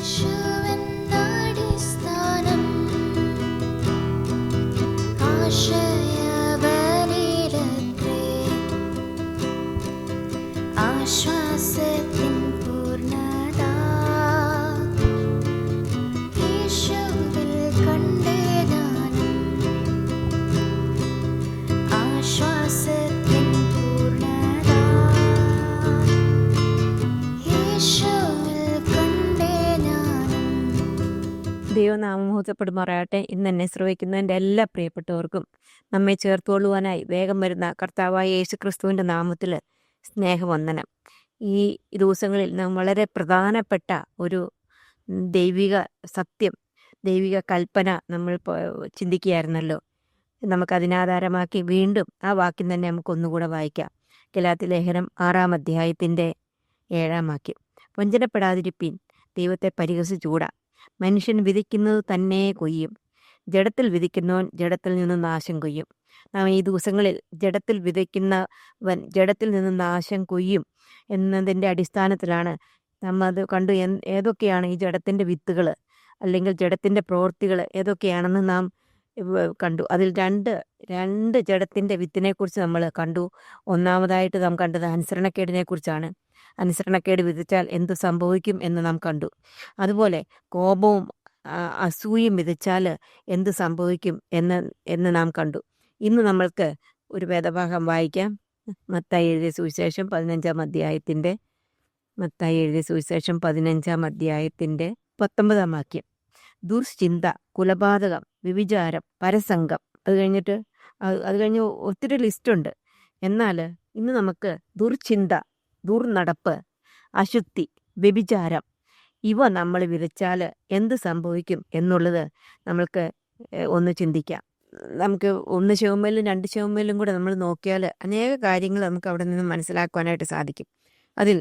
യേശുവെന്നടിസ്ഥാനം ആശ്രയബലിരത്രേ, ആശ്വാസത്തിൻ പൂർണ്ണത യേശുവിൽ കണ്ടേ ഞാനും. ആശ്വാസത്തിൻ പൂർണ്ണത യേശുവിൽ കണ്ടേ ഞാനും. ദൈവനാമം മഹത്വപ്പെടുമാറാകട്ടെ. ഇന്ന് എന്നെ ശ്രവിക്കുന്നതിൻ്റെ എല്ലാ പ്രിയപ്പെട്ടവർക്കും നമ്മെ ചേർത്തുകൊള്ളുവാനായി വേഗം വരുന്ന കർത്താവായ യേശുക്രിസ്തുവിൻ്റെ നാമത്തിൽ സ്നേഹവന്ദനം. ഈ ദിവസങ്ങളിൽ നാം വളരെ പ്രധാനപ്പെട്ട ഒരു ദൈവിക സത്യം, ദൈവിക കൽപ്പന നമ്മൾ ചിന്തിക്കുകയായിരുന്നല്ലോ. നമുക്കതിനാധാരമാക്കി വീണ്ടും ആ വാക്യം തന്നെ നമുക്ക് ഒന്നുകൂടെ വായിക്കാം. ഗലാത്യ ലേഖനം 6-ാം അധ്യായത്തിൻ്റെ 7-ാം വാക്യം. വഞ്ചനപ്പെടാതിരിപ്പീൻ, ദൈവത്തെ പരിഹസിച്ചുകൂടാ. മനുഷ്യൻ വിധിക്കുന്നത് തന്നെ കൊയ്യും. ജഡത്തിൽ വിധിക്കുന്നവൻ ജഡത്തിൽ നിന്ന് നാശം കൊയ്യും. നാം ഈ ദിവസങ്ങളിൽ ജഡത്തിൽ വിതയ്ക്കുന്നവൻ ജഡത്തിൽ നിന്ന് നാശം കൊയ്യും എന്നതിൻ്റെ അടിസ്ഥാനത്തിലാണ് നാം അത് കണ്ടു. ഏതൊക്കെയാണ് ഈ ജഡത്തിൻ്റെ വിത്തുകൾ അല്ലെങ്കിൽ ജഡത്തിൻ്റെ പ്രവൃത്തികൾ ഏതൊക്കെയാണെന്ന് നാം കണ്ടു. അതിൽ രണ്ട് ജഡത്തിൻ്റെ വിത്തിനെക്കുറിച്ച് നമ്മൾ കണ്ടു. ഒന്നാമതായിട്ട് നാം കണ്ടത് അനുസരണക്കേടിനെ കുറിച്ചാണ്. അനുസരണക്കേട് വിതച്ചാൽ എന്ത് സംഭവിക്കും എന്ന് നാം കണ്ടു. അതുപോലെ കോപവും അസൂയയും വിതച്ചാൽ എന്ത് സംഭവിക്കും എന്ന് നാം കണ്ടു. ഇന്ന് നമ്മൾക്ക് ഒരു വേദഭാഗം വായിക്കാം. മത്തായി എഴുതിയ സുവിശേഷം 15-ാം അധ്യായത്തിൻ്റെ 19-ാം വാക്യം. ദുർചിന്ത, കുലപാതകം, വ്യഭിചാരം, പരസംഗം, അത് കഴിഞ്ഞ് ഒത്തിരി ലിസ്റ്റുണ്ട്. എന്നാൽ ഇന്ന് നമുക്ക് ദുർചിന്ത, ദുർനടപ്പ്, അശുദ്ധി, വ്യഭിചാരം ഇവ നമ്മൾ വിതച്ചാൽ എന്ത് സംഭവിക്കും എന്നുള്ളത് നമ്മൾക്ക് ഒന്ന് ചിന്തിക്കാം. നമുക്ക് 1 ശെമൂവേലും 2 ശെമൂവേലും കൂടെ നമ്മൾ നോക്കിയാൽ അനേക കാര്യങ്ങൾ നമുക്ക് അവിടെ നിന്ന് മനസ്സിലാക്കുവാനായിട്ട് സാധിക്കും. അതിൽ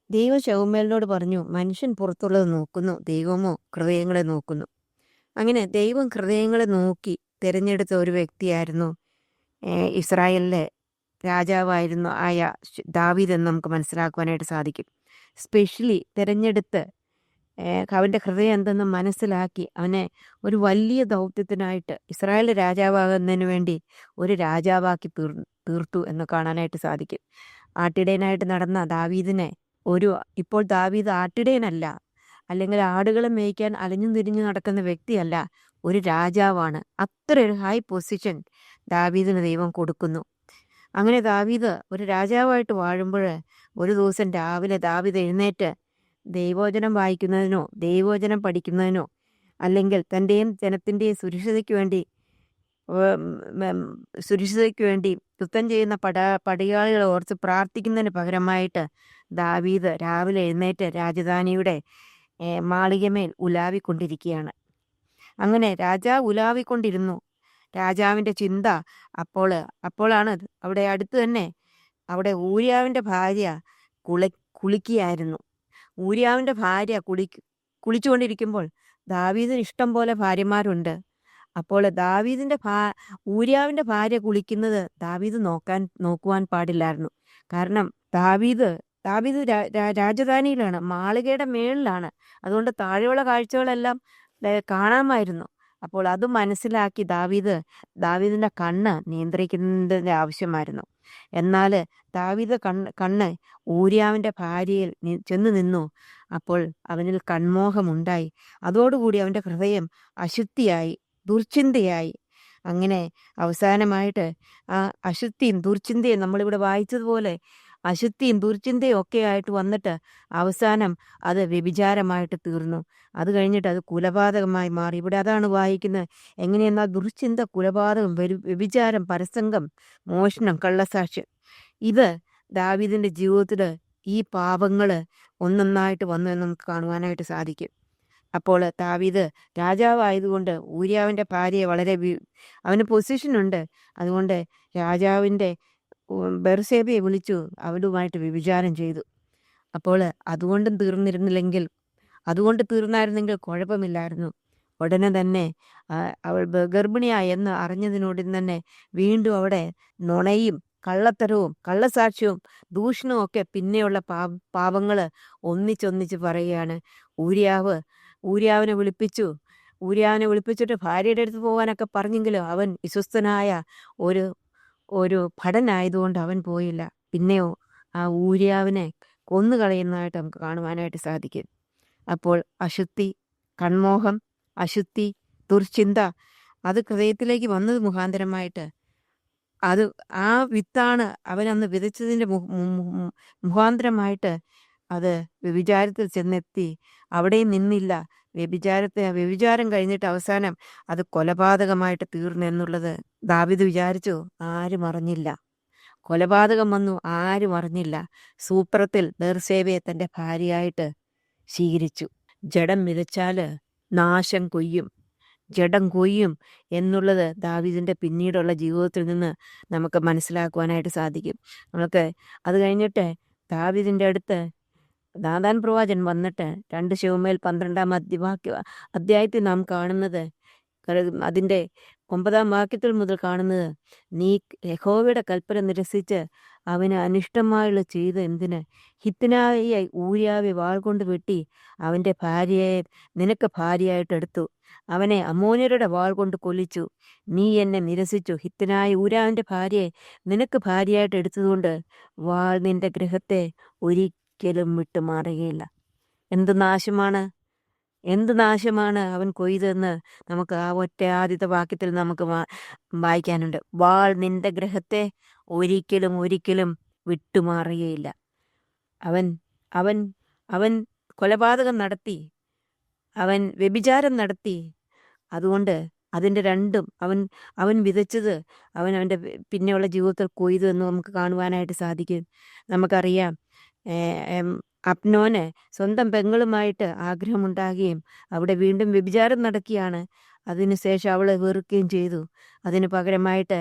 ദൈവം ശെമൂവേലിനോട് പറഞ്ഞു, മനുഷ്യൻ പുറത്തുള്ളത് നോക്കുന്നു, ദൈവമോ ഹൃദയങ്ങളെ നോക്കുന്നു. അങ്ങനെ ദൈവം ഹൃദയങ്ങളെ നോക്കി തിരഞ്ഞെടുത്ത ഒരു വ്യക്തിയായിരുന്നു ഇസ്രായേലിലെ രാജാവായിരുന്നു ആയ ദാവീദ് എന്ന് നമുക്ക് മനസ്സിലാക്കുവാനായിട്ട് സാധിക്കും. സ്പെഷ്യലി തിരഞ്ഞെടുത്ത് അവൻ്റെ ഹൃദയം എന്തെന്ന് മനസ്സിലാക്കി അവനെ ഒരു വലിയ ദൗത്യത്തിനായിട്ട് ഇസ്രായേൽ രാജാവാകുന്നതിന് വേണ്ടി ഒരു രാജാവാക്കി തീർത്തു എന്ന് കാണാനായിട്ട് സാധിക്കും. ആട്ടിടയനായിട്ട് നടന്ന ദാവീദിനെ ഇപ്പോൾ ദാവീദ് ആട്ടിടയനല്ല, അല്ലെങ്കിൽ ആടുകളെ മേയ്ക്കാൻ അലഞ്ഞു തിരിഞ്ഞു നടക്കുന്ന വ്യക്തിയല്ല, ഒരു രാജാവാണ്. അത്ര ഒരു ഹൈ പൊസിഷൻ ദാവീദിന് ദൈവം കൊടുക്കുന്നു. അങ്ങനെ ദാവീദ് ഒരു രാജാവായിട്ട് വാഴുമ്പോൾ ഒരു ദിവസം രാവിലെ ദാവീദ് എഴുന്നേറ്റ് ദൈവവചനം വായിക്കുന്നതിനോ ദൈവവചനം പഠിക്കുന്നതിനോ അല്ലെങ്കിൽ തൻ്റെയും ജനത്തിൻ്റെയും സുരക്ഷിതയ്ക്ക് വേണ്ടി യുദ്ധം ചെയ്യുന്ന പടയാളികളെ ഓർത്ത് പ്രാർത്ഥിക്കുന്നതിന് പകരമായിട്ട് ദാവീദ് രാവിലെ എഴുന്നേറ്റ് രാജധാനിയുടെ മാളികമേൽ ഉലാവിക്കൊണ്ടിരിക്കുകയാണ്. അങ്ങനെ രാജാവ് ഉലാവിക്കൊണ്ടിരുന്നു. രാജാവിൻ്റെ ചിന്ത അപ്പോഴാണ് അവിടെ അടുത്ത് തന്നെ അവിടെ ഊരിയാവിൻ്റെ ഭാര്യ കുളിക്കുകയായിരുന്നു. ഊരിയാവിൻ്റെ ഭാര്യ കുളിച്ചുകൊണ്ടിരിക്കുമ്പോൾ ദാവീദിന് ഇഷ്ടം പോലെ ഭാര്യമാരുണ്ട്. അപ്പോൾ ഊരിയാവിൻ്റെ ഭാര്യ കുളിക്കുന്നത് ദാവീദ് നോക്കുവാൻ പാടില്ലായിരുന്നു. കാരണം ദാവീദ് രാജധാനിയിലാണ്, മാളികയുടെ മേളിലാണ്. അതുകൊണ്ട് താഴെയുള്ള കാഴ്ചകളെല്ലാം കാണാമായിരുന്നു. അപ്പോൾ അത് മനസ്സിലാക്കി ദാവീദിൻ്റെ കണ്ണ് നിയന്ത്രിക്കുന്നതിൻ്റെ ആവശ്യമായിരുന്നു. എന്നാൽ ദാവീദ് കണ്ണ് ഊരിയാവിൻ്റെ ഭാര്യയിൽ ചെന്ന് നിന്നു. അപ്പോൾ അവനിൽ കൺമോഹമുണ്ടായി. അതോടുകൂടി അവൻ്റെ ഹൃദയം അശുദ്ധിയായി, ദുർചിന്തയായി. അങ്ങനെ അവസാനമായിട്ട് ആ അശുദ്ധിയും ദുർചിന്തയും നമ്മളിവിടെ വായിച്ചതുപോലെ അശുദ്ധിയും ദുർചിന്തയും ഒക്കെ ആയിട്ട് വന്നിട്ട് അവസാനം അത് വ്യഭിചാരമായിട്ട് തീർന്നു. അത് കഴിഞ്ഞിട്ട് അത് കുലപാതകമായി മാറി. ഇവിടെ അതാണ് വായിക്കുന്നത്. എങ്ങനെയെന്നാൽ ദുർചിന്ത, കുലപാതകം, വ്യഭിചാരം, പരസംഗം, മോഷണം, കള്ളസാക്ഷ്യം, ഇത് ദാവീദിൻ്റെ ജീവിതത്തിൽ ഈ പാപങ്ങൾ ഒന്നൊന്നായിട്ട് വന്നു എന്ന് നമുക്ക് കാണുവാനായിട്ട് സാധിക്കും. അപ്പോൾ ദാവീദ് രാജാവായതുകൊണ്ട് ഊരിയാവിൻ്റെ ഭാര്യയെ അവന് പൊസിഷനുണ്ട്. അതുകൊണ്ട് രാജാവിൻ്റെ ബെർശേബയെ വിളിച്ചു അവളുമായിട്ട് വ്യഭിചാരം ചെയ്തു. അപ്പോൾ അതുകൊണ്ട് തീർന്നായിരുന്നെങ്കിൽ കുഴപ്പമില്ലായിരുന്നു. ഉടനെ തന്നെ അവൾ ഗർഭിണിയായി എന്ന് അറിഞ്ഞതിനോട് തന്നെ വീണ്ടും അവിടെ നുണയും കള്ളത്തരവും കള്ളസാക്ഷ്യവും ദൂഷണവും ഒക്കെ പിന്നെയുള്ള പാപങ്ങൾ ഒന്നിച്ചൊന്നിച്ച് പറയുകയാണ്. ഊര്യാവിനെ വിളിപ്പിച്ചു. ഊര്യാവിനെ വിളിപ്പിച്ചിട്ട് ഭാര്യയുടെ അടുത്ത് പോകാനൊക്കെ പറഞ്ഞെങ്കിലും അവൻ വിശ്വസ്തനായ ഒരു ഒരു ഭടനായതുകൊണ്ട് അവൻ പോയില്ല. പിന്നെയോ ആ ഊര്യാവിനെ കൊന്നുകളയുന്നതായിട്ട് നമുക്ക് കാണുവാനായിട്ട് സാധിക്കും. അപ്പോൾ അശുദ്ധി, കൺമോഹം, അശുദ്ധി, ദുർചിന്ത അത് ഹൃദയത്തിലേക്ക് വന്നത് മുഖാന്തരമായിട്ട് അത് ആ വിത്താണ് അവൻ അന്ന് വിതച്ചതിൻ്റെ മുഖാന്തരമായിട്ട് അത് വ്യഭിചാരത്തിൽ ചെന്നെത്തി. അവിടെയും നിന്നില്ല. വ്യഭിചാരം കഴിഞ്ഞിട്ട് അവസാനം അത് കൊലപാതകമായിട്ട് തീർന്നു എന്നുള്ളത് ദാവീദ് വിചാരിച്ചു. ആരും അറിഞ്ഞില്ല. കൊലപാതകം വന്നു, ആരും അറിഞ്ഞില്ല. സൂത്രത്തിൽ ബേർസേബയെ തൻ്റെ ഭാര്യയായിട്ട് സ്വീകരിച്ചു. ജഡം വിതച്ചാൽ നാശം കൊയ്യും, ജഡം കൊയ്യും എന്നുള്ളത് ദാവീദിൻ്റെ പിന്നീടുള്ള ജീവിതത്തിൽ നിന്ന് നമുക്ക് മനസ്സിലാക്കുവാനായിട്ട് സാധിക്കും. നമുക്ക് അത് കഴിഞ്ഞിട്ട് ദാവീദിൻ്റെ അടുത്ത് നാഥാൻ പ്രവാചകൻ വന്നിട്ട് 2 ശമൂവേൽ 12 അധ്യായത്തിൽ നാം കാണുന്നത്, അതിൻ്റെ 9 വാക്യത്തിൽ മുതൽ കാണുന്നത്, നീ യഹോവയുടെ കൽപ്പന നിരസിച്ച് അവന് അനിഷ്ടമായുള്ള ചെയ്ത് എന്തിന്? ഹിത്തനായ ഊര്യാവെ വാൾ കൊണ്ട് വെട്ടി അവൻ്റെ ഭാര്യയെ നിനക്ക് ഭാര്യയായിട്ട് എടുത്തു. അവനെ അമ്മോന്യരുടെ വാൾ കൊണ്ട് കൊല്ലിച്ചു. നീ എന്നെ നിരസിച്ചു. ഹിത്തനായ ഊരാവിൻ്റെ ഭാര്യയെ നിനക്ക് ഭാര്യയായിട്ട് എടുത്തതുകൊണ്ട് വാൾ നിന്റെ ഗൃഹത്തെ ഒരിക്കലും വിട്ടുമാറുകയില്ല. എന്ത് നാശമാണ് അവൻ കൊയ്തെന്ന് നമുക്ക് ആ ആദ്യത്തെ വാക്യത്തിൽ നമുക്ക് വായിക്കാനുണ്ട്. വാൾ നിന്റെ ഗൃഹത്തെ ഒരിക്കലും വിട്ടുമാറുകയില്ല. അവൻ അവൻ അവൻ കൊലപാതകം നടത്തി, അവൻ വ്യഭിചാരം നടത്തി. അതുകൊണ്ട് അതിൻ്റെ രണ്ടും അവൻ വിതച്ചത് അവൻ്റെ പിന്നെയുള്ള ജീവിതത്തിൽ കൊയ്തു എന്ന് നമുക്ക് കാണുവാനായിട്ട് സാധിക്കും. നമുക്കറിയാം, അബ്നോന് സ്വന്തം പെങ്ങളുമായിട്ട് ആഗ്രഹമുണ്ടാകുകയും അവിടെ വീണ്ടും വ്യഭിചാരം നടക്കുകയാണ്. അതിനുശേഷം അവളെ വെറുക്കുകയും ചെയ്തു. അതിന് പകരമായിട്ട്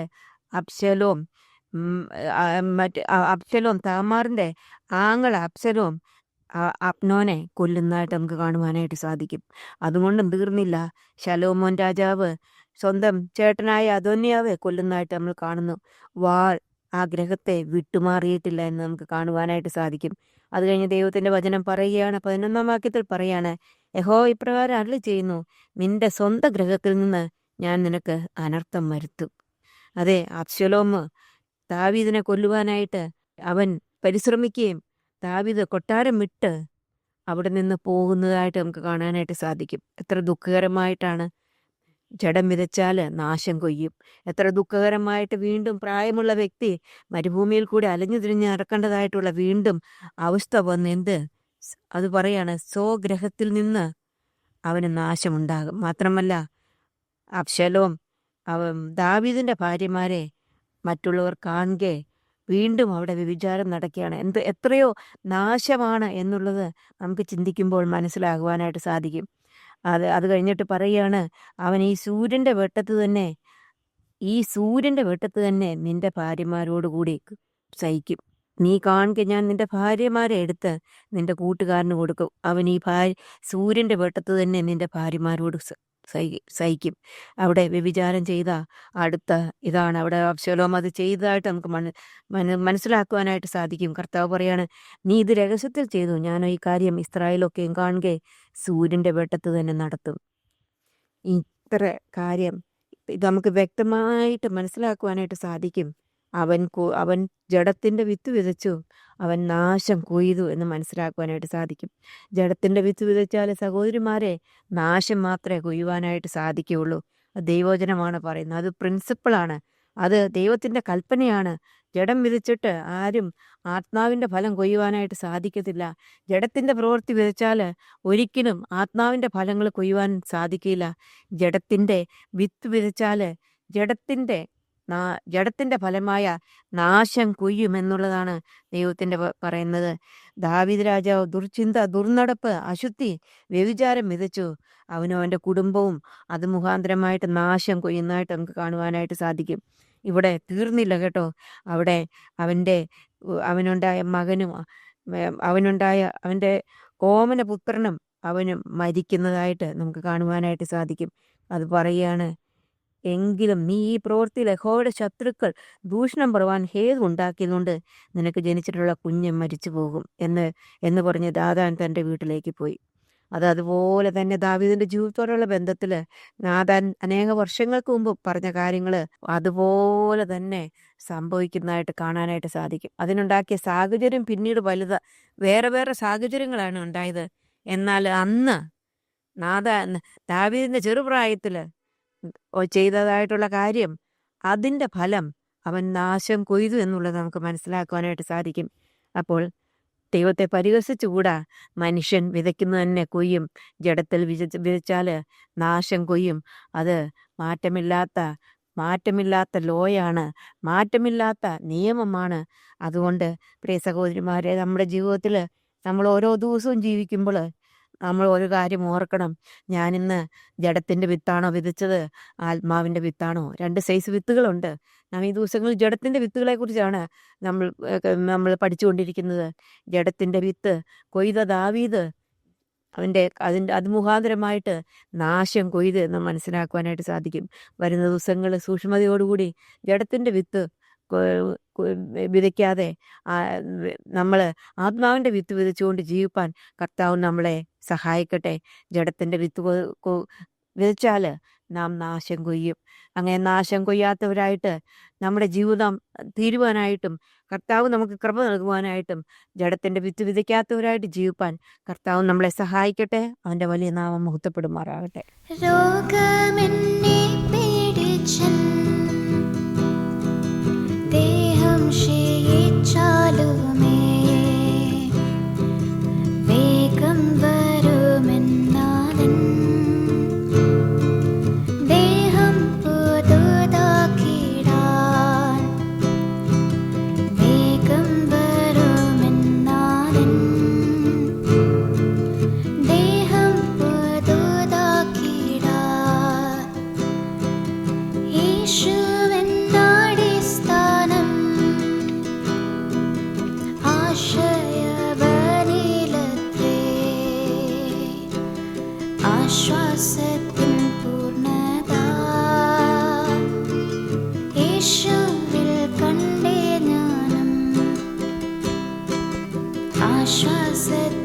അബ്ശലോം താമാറിൻ്റെ ആങ്ങള അബ്ശലോം അബ്നോനെ കൊല്ലുന്നതായിട്ട് നമുക്ക് കാണുവാനായിട്ട് സാധിക്കും. അതുകൊണ്ടും തീർന്നില്ല. ശലോമോൻ രാജാവ് സ്വന്തം ചേട്ടനായ അദോന്യാവെ കൊല്ലുന്നതായിട്ട് നമ്മൾ കാണുന്നു. വാൾ ആ ഗ്രഹത്തെ വിട്ടുമാറിയിട്ടില്ല എന്ന് നമുക്ക് കാണുവാനായിട്ട് സാധിക്കും. അത് കഴിഞ്ഞ് ദൈവത്തിൻ്റെ വചനം പറയുകയാണ്, 11 വാക്യത്തിൽ പറയാണ്, യഹോവ ഇപ്രകാരം അരുളി ചെയ്യുന്നു, നിന്റെ സ്വന്തം ഗ്രഹത്തിൽ നിന്ന് ഞാൻ നിനക്ക് അനർത്ഥം വരുത്തും. അതെ, അബ്ശലോം ദാവീദിനെ കൊല്ലുവാനായിട്ട് അവൻ പരിശ്രമിക്കുകയും ദാവീദ് കൊട്ടാരം വിട്ട് അവിടെ നിന്ന് പോകുന്നതായിട്ട് നമുക്ക് കാണാനായിട്ട് സാധിക്കും. എത്ര ദുഃഖകരമായിട്ടാണ്. ജഡം വിതച്ചാൽ നാശം കൊയ്യും. എത്ര ദുഃഖകരമായിട്ട് വീണ്ടും പ്രായമുള്ള വ്യക്തി മരുഭൂമിയിൽ കൂടി അലഞ്ഞു തിരിഞ്ഞ് നടക്കേണ്ടതായിട്ടുള്ള വീണ്ടും അവസ്ഥ വന്ന് അത് പറയാണ്, സ്വഗ്രഹത്തിൽ നിന്ന് അവന് നാശമുണ്ടാകും. മാത്രമല്ല, അബ്ശലോം ദാവീദിൻ്റെ ഭാര്യമാരെ മറ്റുള്ളവർ കാണുകെ വീണ്ടും അവിടെ വ്യഭിചാരം നടക്കുകയാണ്. എത്രയോ നാശമാണ് എന്നുള്ളത് നമുക്ക് ചിന്തിക്കുമ്പോൾ മനസ്സിലാകുവാനായിട്ട് സാധിക്കും. അത് കഴിഞ്ഞിട്ട് പറയുകയാണ്, അവൻ ഈ സൂര്യൻ്റെ വെട്ടത്ത് തന്നെ നിന്റെ ഭാര്യമാരോടുകൂടി സഹിക്കും. നീ കാണുക, ഞാൻ നിന്റെ ഭാര്യമാരെ എടുത്ത് നിന്റെ കൂട്ടുകാരന് കൊടുക്കും. അവൻ ഈ സൂര്യൻ്റെ വെട്ടത്ത് തന്നെ നിന്റെ ഭാര്യമാരോട് സഹിക്കും. അവിടെ വ്യഭിചാരം ചെയ്ത അടുത്ത ഇതാണ്. അവിടെ അബ്ശലോം അത് ചെയ്തതായിട്ട് നമുക്ക് മനസ്സിലാക്കുവാനായിട്ട് സാധിക്കും. കർത്താവ് പറയാണ്, നീ ഇത് രഹസ്യത്തിൽ ചെയ്തു, ഞാനോ ഈ കാര്യം ഇസ്രായേലൊക്കെയും കാണുകെ സൂര്യൻ്റെ വെട്ടത്ത് തന്നെ നടത്തും. ഇത്ര കാര്യം ഇത് നമുക്ക് വ്യക്തമായിട്ട് മനസ്സിലാക്കുവാനായിട്ട് സാധിക്കും. അവൻ ജഡത്തിൻ്റെ വിത്ത് വിതച്ചു, അവൻ നാശം കൊയ്തു എന്ന് മനസ്സിലാക്കുവാനായിട്ട് സാധിക്കും. ജഡത്തിൻ്റെ വിത്ത് വിതച്ചാൽ സഹോദരിമാരെ നാശം മാത്രമേ കൊയ്യുവാനായിട്ട് സാധിക്കുകയുള്ളൂ. അത് ദൈവവചനമാണ് പറയുന്നത്. അത് പ്രിൻസിപ്പിളാണ്. അത് ദൈവത്തിൻ്റെ കൽപ്പനയാണ്. ജഡം വിതച്ചിട്ട് ആരും ആത്മാവിൻ്റെ ഫലം കൊയ്യുവാനായിട്ട് സാധിക്കത്തില്ല. ജഡത്തിൻ്റെ പ്രവൃത്തി വിതച്ചാൽ ഒരിക്കലും ആത്മാവിൻ്റെ ഫലങ്ങൾ കൊയ്യുവാൻ സാധിക്കില്ല. ജഡത്തിൻ്റെ വിത്ത് വിതച്ചാൽ ജഡത്തിൻ്റെ ഫലമായ നാശം കൊയ്യുമെന്നുള്ളതാണ് ദൈവത്തിൻ്റെ പറയുന്നത്. ദാവീദ് രാജാവ് ദുർചിന്ത, ദുർനടപ്പ്, അശുദ്ധി, വ്യഭിചാരം വിതച്ചു. അവനും അവൻ്റെ കുടുംബവും അത് മുഖാന്തരമായിട്ട് നാശം കൊയ്യുന്നതായിട്ട് നമുക്ക് കാണുവാനായിട്ട് സാധിക്കും. ഇവിടെ തീർന്നില്ല കേട്ടോ. അവിടെ അവനുണ്ടായ മകനും അവൻ്റെ ഓമന പുത്രനും അവനും മരിക്കുന്നതായിട്ട് നമുക്ക് കാണുവാനായിട്ട് സാധിക്കും. അത് പറയുകയാണ്, എങ്കിലും നീ ഈ പ്രവൃത്തിയിൽ യഹോവയുടെ ശത്രുക്കൾ ദൂഷണം പറയുവാൻ ഹേതു ഉണ്ടാക്കിയതുകൊണ്ട് നിനക്ക് ജനിച്ചിട്ടുള്ള കുഞ്ഞ് മരിച്ചു പോകും എന്ന് പറഞ്ഞ് ദാതാൻ തൻ്റെ വീട്ടിലേക്ക് പോയി. അതുപോലെ തന്നെ ദാവീദിന്റെ ജീവിതത്തോടുള്ള ബന്ധത്തിൽ നാഥാൻ അനേക വർഷങ്ങൾക്ക് മുമ്പ് പറഞ്ഞ കാര്യങ്ങൾ അതുപോലെ തന്നെ സംഭവിക്കുന്നതായിട്ട് കാണാനായിട്ട് സാധിക്കും. അതിനുണ്ടാക്കിയ സാഹചര്യം പിന്നീട് വേറെ വേറെ സാഹചര്യങ്ങളാണ് ഉണ്ടായത്. എന്നാൽ അന്ന് ദാവീദിന്റെ ചെറുപ്രായത്തിൽ ചെയ്തതായിട്ടുള്ള കാര്യം, അതിൻ്റെ ഫലം അവൻ നാശം കൊയ്തു എന്നുള്ളത് നമുക്ക് മനസ്സിലാക്കുവാനായിട്ട് സാധിക്കും. അപ്പോൾ ദൈവത്തെ പരിഹസിച്ചുകൂടാ. മനുഷ്യൻ വിതയ്ക്കുന്നത് തന്നെ കൊയ്യും. ജഡത്തിൽ വിതച്ചാൽ നാശം കൊയ്യും. അത് മാറ്റമില്ലാത്ത ലോയാണ്, മാറ്റമില്ലാത്ത നിയമമാണ്. അതുകൊണ്ട് പ്രിയ സഹോദരിമാരെ, നമ്മുടെ ജീവിതത്തിൽ നമ്മൾ ഓരോ ദിവസവും ജീവിക്കുമ്പോൾ നമ്മൾ ഒരു കാര്യം ഓർക്കണം. ഞാനിന്ന് ജഡത്തിൻ്റെ വിത്താണോ വിതച്ചത്, ആത്മാവിൻ്റെ വിത്താണോ? 2 സൈസ് വിത്തുകളുണ്ട്. നാം ഈ ദിവസങ്ങളിൽ ജഡത്തിൻ്റെ വിത്തുകളെക്കുറിച്ചാണ് നമ്മൾ പഠിച്ചുകൊണ്ടിരിക്കുന്നത്. ജഡത്തിൻ്റെ വിത്ത് കൊയ്ത ദാവീദ് അത് മുഖാന്തരമായിട്ട് നാശം കൊയ്ത് എന്ന് മനസ്സിലാക്കുവാനായിട്ട് സാധിക്കും. വരുന്ന ദിവസങ്ങൾ സൂക്ഷ്മതയോടുകൂടി ജഡത്തിൻ്റെ വിത്ത് വിതയ്ക്കാതെ നമ്മൾ ആത്മാവിൻ്റെ വിത്ത് വിതച്ചുകൊണ്ട് ജീവിപ്പാൻ കർത്താവ് നമ്മളെ സഹായിക്കട്ടെ. ജഡത്തിൻ്റെ വിത്ത് വിതച്ചാൽ നാം നാശം കൊയ്യും. അങ്ങനെ നാശം കൊയ്യാത്തവരായിട്ട് നമ്മുടെ ജീവിതം തീരുവാനായിട്ടും കർത്താവ് നമുക്ക് കൃപ നൽകുവാനായിട്ടും ജഡത്തിൻ്റെ വിത്ത് വിതയ്ക്കാത്തവരായിട്ട് ജീവിപ്പാൻ കർത്താവ് നമ്മളെ സഹായിക്കട്ടെ. അവൻ്റെ വലിയ നാമം മഹത്വപ്പെടുമാറാകട്ടെ. രോഗമെന്നെ പീഡിച്ചൻ ദേഹം ക്ഷയിച്ചാലുമേ വേഗം വരുമെന്നാഥൻ ദേഹം പുതുതാക്കിടാൻ വേഗം വരുമെന്നാഥൻ ദേഹം പുതുതാക്കിടാൻ യേശുവെന്നടിസ്ഥാനം ആശ്രയബലിലത്രേ ആശ്വാസത്തിൻ പൂർണ്ണത യേശുവിൽ കണ്ടേ ജ്ഞാനം ആശ്വാസത്തിൻ